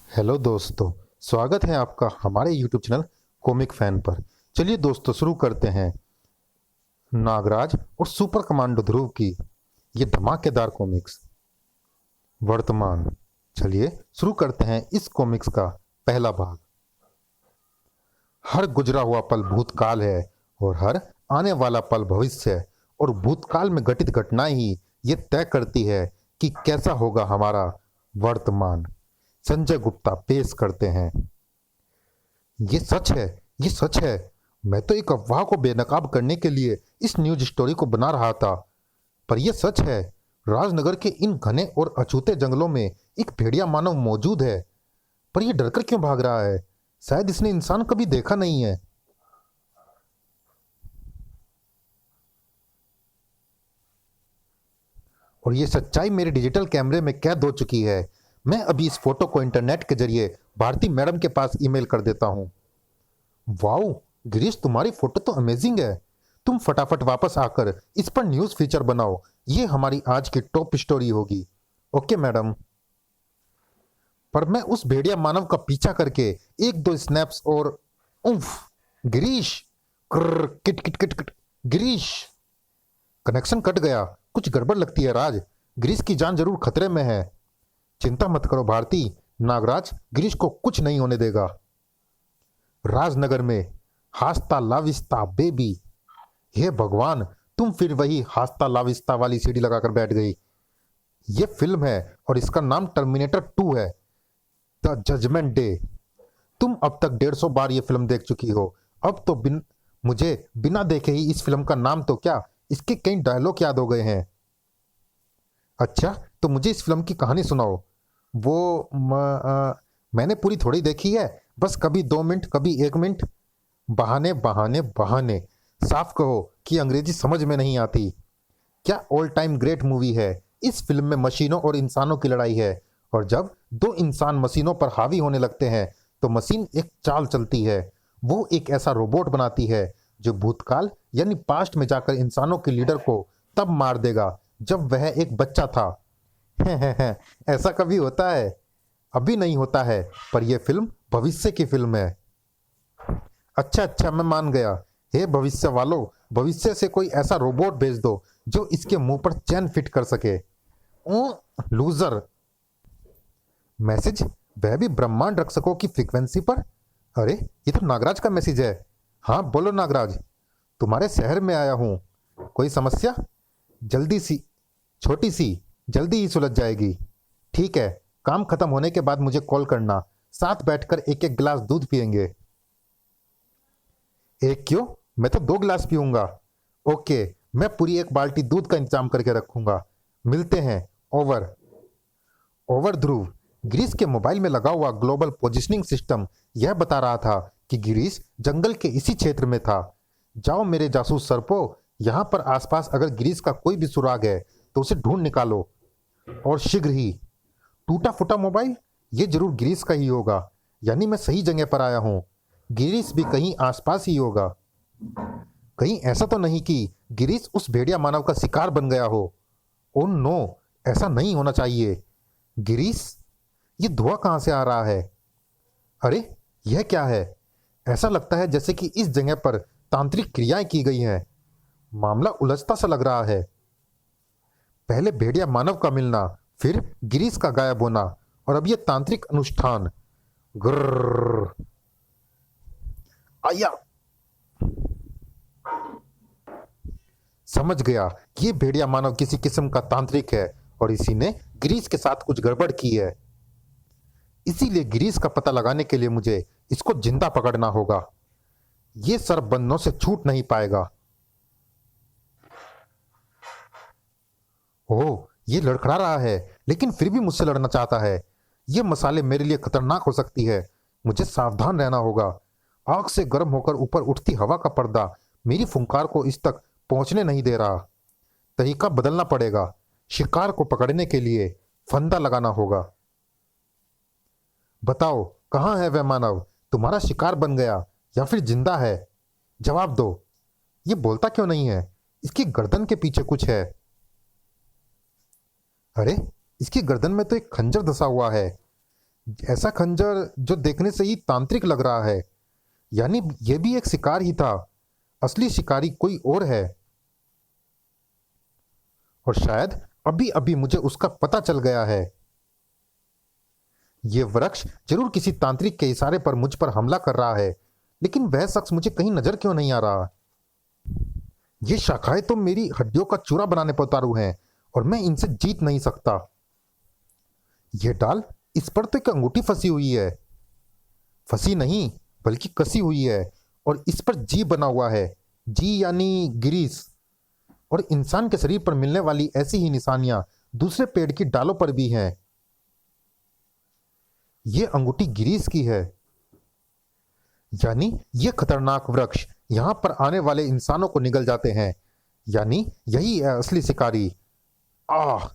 Hello दोस्तों। स्वागत है आपका हमारे यूट्यूब चैनल कॉमिक फैन पर। चलिए दोस्तों, शुरू करते हैं नागराज और सुपर कमांडो ध्रुव की ये धमाकेदार कॉमिक्स वर्तमान। चलिए शुरू करते हैं इस कॉमिक्स का पहला भाग। हर गुजरा हुआ पल भूतकाल है और हर आने वाला पल भविष्य है, और भूतकाल में घटित घटनाएं ही ये तय करती है कि कैसा होगा हमारा वर्तमान। संजय गुप्ता पेश करते हैं। ये सच है, ये सच है। मैं तो एक अफवाह को बेनकाब करने के लिए इस न्यूज स्टोरी को बना रहा था, पर यह सच है। राजनगर के इन घने और अछूते जंगलों में एक भेड़िया मानव मौजूद है। पर यह डरकर क्यों भाग रहा है? शायद इसने इंसान कभी देखा नहीं है। और ये सच्चाई मेरे डिजिटल कैमरे में कैद हो चुकी है। मैं अभी इस फोटो को इंटरनेट के जरिए भारती मैडम के पास ईमेल कर देता हूँ। वाओ गिरीश, तुम्हारी फोटो तो अमेजिंग है। तुम फटाफट वापस आकर इस पर न्यूज़ फीचर बनाओ। ये हमारी आज की टॉप स्टोरी होगी। Okay madam. पर मैं उस भेड़िया मानव का पीछा करके एक दो स्नैप्स और उफ। गिरीश। क्र kit kit kit kit. Girish. Connection cut गया। कुछ गड़बड़ लगती है राज। गिरीश की जान जरूर खतरे में है। चिंता मत करो भारती, नागराज गिरीश को कुछ नहीं होने देगा। राजनगर में हास्ता लाविस्ता बेबी। हे भगवान, तुम फिर वही हास्ता लाविस्ता वाली सीढ़ी लगाकर बैठ गई। ये फिल्म है और इसका नाम टर्मिनेटर 2 है, द जजमेंट डे। तुम अब तक 150 बार ये फिल्म देख चुकी हो। अब तो मुझे बिना देखे ही इस फिल्म का नाम तो क्या, इसके कई डायलॉग याद हो गए हैं। अच्छा, तो मुझे इस फिल्म की कहानी सुनाओ। मैंने पूरी थोड़ी देखी है, बस कभी 2 मिनट कभी 1 मिनट। बहाने बहाने बहाने। साफ कहो कि अंग्रेजी समझ में नहीं आती। क्या ऑल टाइम ग्रेट मूवी है। इस फिल्म में मशीनों और इंसानों की लड़ाई है, और जब दो इंसान मशीनों पर हावी होने लगते हैं तो मशीन एक चाल चलती है। वो एक ऐसा रोबोट बनाती है जो भूतकाल यानी पास्ट में जाकर इंसानों के लीडर को तब मार देगा जब वह एक बच्चा था। ऐसा कभी होता है? अभी नहीं होता है, पर यह फिल्म भविष्य की फिल्म है। अच्छा अच्छा, मैं मान गया। हे भविष्य वालों, भविष्य से कोई ऐसा रोबोट भेज दो जो इसके मुंह पर चैन फिट कर सके। ओ लूजर। मैसेज? वह भी ब्रह्मांड रक्षकों की फ्रीक्वेंसी पर। अरे ये तो नागराज का मैसेज है। हाँ बोलो नागराज, तुम्हारे शहर में आया हूँ। कोई समस्या? जल्दी सी, छोटी सी, जल्दी ही सुलझ जाएगी। ठीक है, काम खत्म होने के बाद मुझे कॉल करना। साथ बैठकर एक एक गिलास दूध पियेंगे। एक क्यों? मैं तो 2 गिलास पीऊंगा। ओके, मैं पूरी एक बाल्टी दूध का इंतजाम करके रखूंगा। मिलते हैं। ओवर। ओवर ध्रुव। गिरीश के मोबाइल में लगा हुआ ग्लोबल पोजिशनिंग सिस्टम यह बता रहा था कि गिरीश जंगल के इसी क्षेत्र में था। जाओ मेरे जासूस सरपो, यहाँ पर आसपास अगर गिरीश का कोई भी सुराग है तो उसे ढूंढ निकालो, और शीघ्र ही। टूटा फूटा मोबाइल? ये जरूर गिरीश का ही होगा, यानी मैं सही जगह पर आया हूँ। गिरीश भी कहीं आसपास ही होगा। कहीं ऐसा तो नहीं कि गिरीश उस भेड़िया मानव का शिकार बन गया हो। ओ नो, ऐसा नहीं होना चाहिए। गिरीश, ये धुआं कहां से आ रहा है? अरे यह क्या है? ऐसा लगता है जैसे कि इस जगह पर तांत्रिक क्रियाएं की गई हैं। मामला उलझता सा लग रहा है। पहले भेड़िया मानव का मिलना, फिर गिरीश का गायब होना, और अब यह तांत्रिक अनुष्ठान। ग्रर। आया। समझ गया कि ये भेड़िया मानव किसी किस्म का तांत्रिक है और इसी ने गिरीश के साथ कुछ गड़बड़ की है। इसीलिए गिरीश का पता लगाने के लिए मुझे इसको जिंदा पकड़ना होगा। ये सर बंधनों से छूट नहीं पाएगा। ओह, ये लड़खड़ा रहा है, लेकिन फिर भी मुझसे लड़ना चाहता है। ये मसाले मेरे लिए खतरनाक हो सकती है। मुझे सावधान रहना होगा। आग से गर्म होकर ऊपर उठती हवा का पर्दा मेरी फुंकार को इस तक पहुंचने नहीं दे रहा। तरीका बदलना पड़ेगा। शिकार को पकड़ने के लिए फंदा लगाना होगा। बताओ, कहाँ है वह मानव? तुम्हारा शिकार बन गया या फिर जिंदा है? जवाब दो। ये बोलता क्यों नहीं है? इसकी गर्दन के पीछे कुछ है। अरे, इसकी गर्दन में तो एक खंजर धंसा हुआ है। ऐसा खंजर जो देखने से ही तांत्रिक लग रहा है, यानी यह भी एक शिकार ही था। असली शिकारी कोई और है, और शायद अभी अभी मुझे उसका पता चल गया है। यह वृक्ष जरूर किसी तांत्रिक के इशारे पर मुझ पर हमला कर रहा है, लेकिन वह शख्स मुझे कहीं नजर क्यों नहीं आ रहा। ये शाखाएं तो मेरी हड्डियों का चूरा बनाने पर उतारू हैं, और मैं इनसे जीत नहीं सकता। यह डाल, इस पर तो एक अंगूठी फंसी हुई है। फंसी नहीं, बल्कि कसी हुई है, और इस पर जी बना हुआ है। जी यानी ग्रीस। और इंसान के शरीर पर मिलने वाली ऐसी ही निशानियां दूसरे पेड़ की डालों पर भी हैं। यह अंगूठी ग्रीस की है, यानी यह खतरनाक वृक्ष यहां पर आने वाले इंसानों को निगल जाते हैं। यानी यही है असली शिकारी। आह,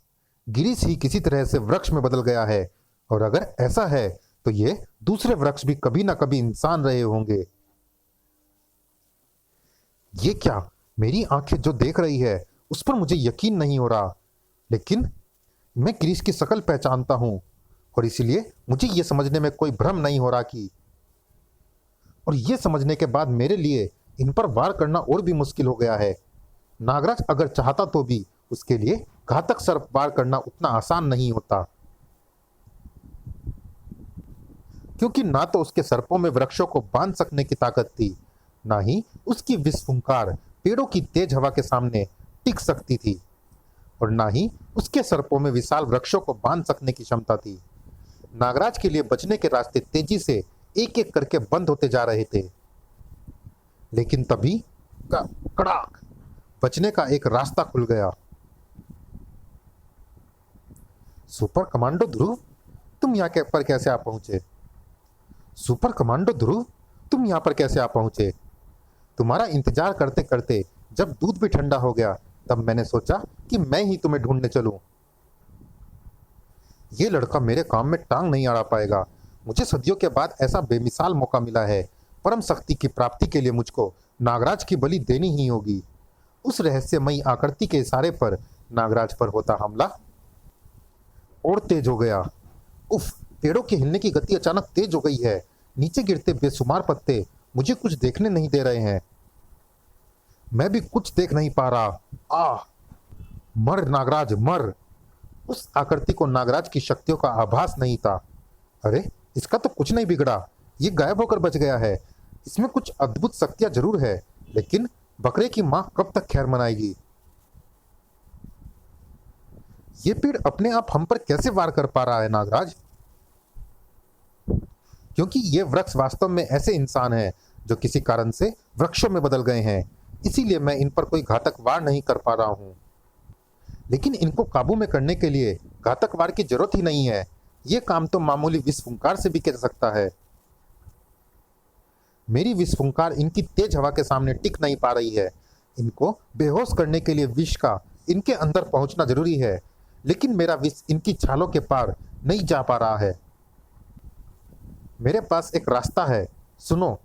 गिरीश ही किसी तरह से वृक्ष में बदल गया है, और अगर ऐसा है तो ये दूसरे वृक्ष भी कभी ना कभी इंसान रहे होंगे। ये क्या, मेरी आंखें जो देख रही है उस पर मुझे यकीन नहीं हो रहा, लेकिन मैं गिरीश की शक्ल पहचानता हूं, और इसलिए मुझे यह समझने में कोई भ्रम नहीं हो रहा कि, और यह समझने के बाद मेरे लिए इन पर वार करना और भी मुश्किल हो गया है। नागराज अगर चाहता तो भी उसके लिए घातक सर्प वार करना उतना आसान नहीं होता, क्योंकि ना तो उसके सर्पों में वृक्षों को बांध सकने की ताकत थी, ना ही उसकी विषफुंकार पेड़ों की तेज हवा के सामने टिक सकती थी, और ना ही उसके सर्पों में विशाल वृक्षों को बांध सकने की क्षमता थी। नागराज के लिए बचने के रास्ते तेजी से एक एक करके बंद होते जा रहे थे, लेकिन तभी कड़ाक, बचने का एक रास्ता खुल गया। सुपर कमांडो ध्रुव, तुम यहाँ पर कैसे आ पहुंचे? सुपर कमांडो ध्रुव, तुम यहाँ पर कैसे आ पहुंचे? तुम्हारा इंतजार करते करते जब दूध भी ठंडा हो गया, तब मैंने सोचा कि मैं ही तुम्हें ढूंढने चलूं। ये लड़का मेरे काम में टांग नहीं अड़ा पाएगा। मुझे सदियों के बाद ऐसा बेमिसाल मौका मिला है। परम शक्ति की प्राप्ति के लिए मुझको नागराज की बलि देनी ही होगी। उस रहस्यमयी आकृति के इशारे पर नागराज पर होता हमला और तेज हो गया। उफ, पेड़ों के हिलने की गति अचानक तेज हो गई है। नीचे गिरते बेशुमार पत्ते मुझे कुछ देखने नहीं दे रहे हैं। मैं भी कुछ देख नहीं पा रहा। आह, मर नागराज मर। उस आकृति को नागराज की शक्तियों का आभास नहीं था। अरे, इसका तो कुछ नहीं बिगड़ा, ये गायब होकर बच गया है। इसमें कुछ अद्भुत शक्तियां जरूर है, लेकिन बकरे की मां कब तक खैर मनाएगी? ये पेड़ अपने आप हम पर कैसे वार कर पा रहा है नागराज? क्योंकि ये वृक्ष वास्तव में ऐसे इंसान हैं जो किसी कारण से वृक्षों में बदल गए हैं, इसीलिए मैं इन पर कोई घातक वार नहीं कर पा रहा हूं। लेकिन इनको काबू में करने के लिए घातक वार की जरूरत ही नहीं है। ये काम तो मामूली विस्फुंकार से भी कर सकता है। मेरी विस्फुंकार इनकी तेज हवा के सामने टिक नहीं पा रही है। इनको बेहोश करने के लिए विष का इनके अंदर पहुंचना जरूरी है, लेकिन मेरा विष इनकी छालों के पार नहीं जा पा रहा है। मेरे पास एक रास्ता है, सुनो।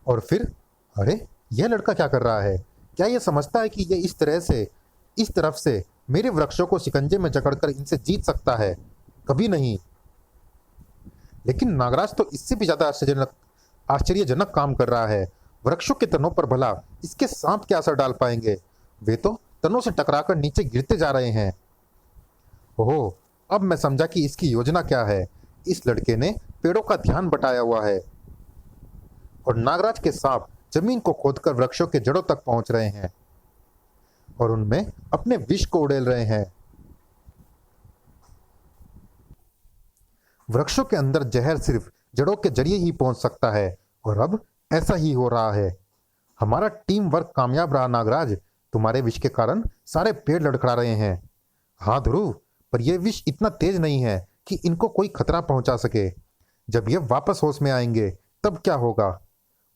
और फिर, अरे, यह लड़का क्या कर रहा है? क्या यह समझता है कि यह इस तरफ से मेरे वृक्षों को शिकंजे में जकड़कर इनसे जीत सकता है? कभी नहीं। लेकिन नागराज तो इससे भी ज्यादा आश्चर्यजनक काम कर रहा है। वृक्षों के तनों पर भला इसके सांप क्या असर डाल पाएंगे? वे तो तनों से टकराकर नीचे गिरते जा रहे हैं। ओह, अब मैं समझा कि इसकी योजना क्या है। इस लड़के ने पेड़ों का ध्यान बटाया हुआ है, और नागराज के सांप जमीन को खोदकर वृक्षों के जड़ों तक पहुंच रहे हैं और उनमें अपने विष को उड़ेल रहे हैं। वृक्षों के अंदर जहर सिर्फ जड़ों के जरिए ही पहुंच सकता है, और अब ऐसा ही हो रहा है। हमारा टीम वर्क कामयाब रहा नागराज। तुम्हारे विष के कारण सारे पेड़ लड़खड़ा रहे हैं। हाँ ध्रुव, पर यह विष इतना तेज नहीं है कि इनको कोई खतरा पहुंचा सके। जब ये वापस होश में आएंगे तब क्या होगा?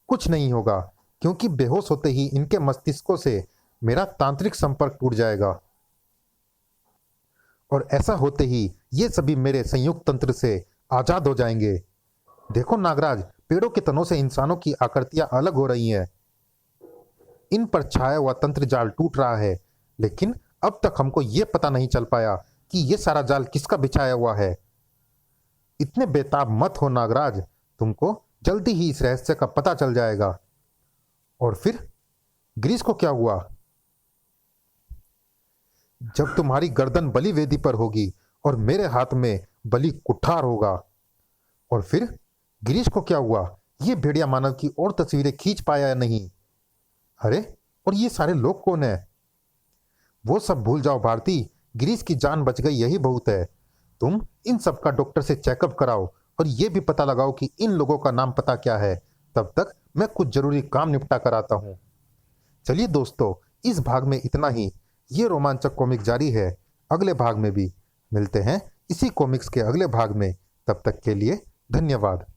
कुछ नहीं होगा, क्योंकि बेहोश होते ही इनके मस्तिष्कों से मेरा तांत्रिक संपर्क टूट जाएगा, और ऐसा होते ही ये सभी मेरे संयुक्त तंत्र से आजाद हो जाएंगे। देखो नागराज, पेड़ों के तनों से इंसानों की आकृतियां अलग हो रही हैं। इन पर छाया हुआ तंत्र जाल टूट रहा है, लेकिन अब तक हमको ये पता नहीं चल पाया कि ये सारा जाल किसका बिछाया हुआ है। इतने बेताब मत हो नागराज, तुमको जल्दी ही इस रहस्य का पता चल जाएगा। और फिर ग्रीस को क्या हुआ? जब तुम्हारी गर्दन बलि वेदी पर होगी और मेरे हाथ में बलि कुठार होगा। और फिर गिरीश को क्या हुआ? ये भेड़िया मानव की और तस्वीरें खींच पाया या नहीं? अरे, और ये सारे लोग कौन है? वो सब भूल जाओ भारती, गिरीश की जान बच गई यही बहुत है। तुम इन सब का डॉक्टर से चेकअप कराओ और ये भी पता लगाओ कि इन लोगों का नाम पता क्या है। तब तक मैं कुछ जरूरी काम निपटा कर आता हूँ। चलिए दोस्तों, इस भाग में इतना ही। ये रोमांचक कॉमिक जारी है अगले भाग में भी। मिलते हैं इसी कॉमिक्स के अगले भाग में। तब तक के लिए धन्यवाद।